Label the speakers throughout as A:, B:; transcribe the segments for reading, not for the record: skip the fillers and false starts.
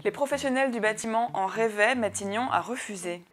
A: Les professionnels du bâtiment en rêvaient, Matignon a refusé.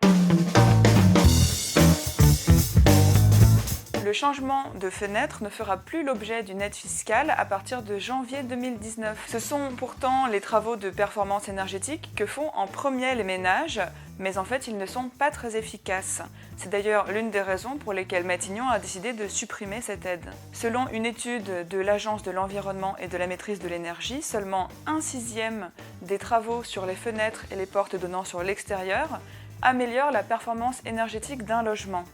A: Le changement de fenêtre ne fera plus l'objet d'une aide fiscale à partir de janvier 2019. Ce sont pourtant les travaux de performance énergétique que font en premier les ménages, mais en fait ils ne sont pas très efficaces. C'est d'ailleurs l'une des raisons pour lesquelles Matignon a décidé de supprimer cette aide. Selon une étude de l'Agence de l'environnement et de la maîtrise de l'énergie, seulement 1/6 des travaux sur les fenêtres et les portes donnant sur l'extérieur améliorent la performance énergétique d'un logement.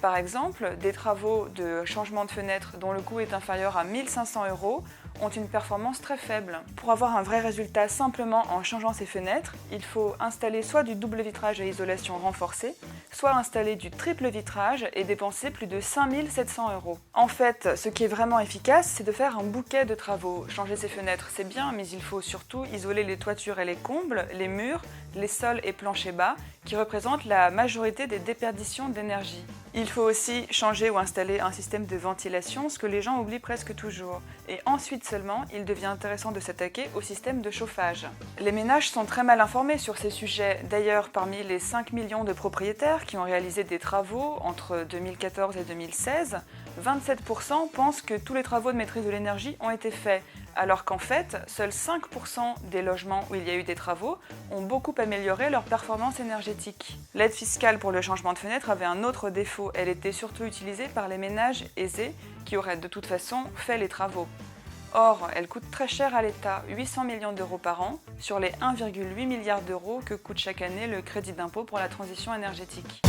A: Par exemple, des travaux de changement de fenêtre dont le coût est inférieur à 1 500 € ont une performance très faible. Pour avoir un vrai résultat simplement en changeant ces fenêtres, il faut installer soit du double vitrage à isolation renforcée, soit installer du triple vitrage et dépenser plus de 5 700 €. En fait, ce qui est vraiment efficace, c'est de faire un bouquet de travaux. Changer ces fenêtres, c'est bien, mais il faut surtout isoler les toitures et les combles, les murs, les sols et planchers bas, qui représentent la majorité des déperditions d'énergie. Il faut aussi changer ou installer un système de ventilation, ce que les gens oublient presque toujours. Et ensuite seulement, il devient intéressant de s'attaquer au système de chauffage. Les ménages sont très mal informés sur ces sujets. D'ailleurs, parmi les 5 millions de propriétaires qui ont réalisé des travaux entre 2014 et 2016, 27% pensent que tous les travaux de maîtrise de l'énergie ont été faits, alors qu'en fait, seuls 5% des logements où il y a eu des travaux ont beaucoup amélioré leur performance énergétique. L'aide fiscale pour le changement de fenêtre avait un autre défaut, elle était surtout utilisée par les ménages aisés qui auraient de toute façon fait les travaux. Or, elle coûte très cher à l'État, 800 millions d'euros par an, sur les 1,8 milliard d'euros que coûte chaque année le crédit d'impôt pour la transition énergétique.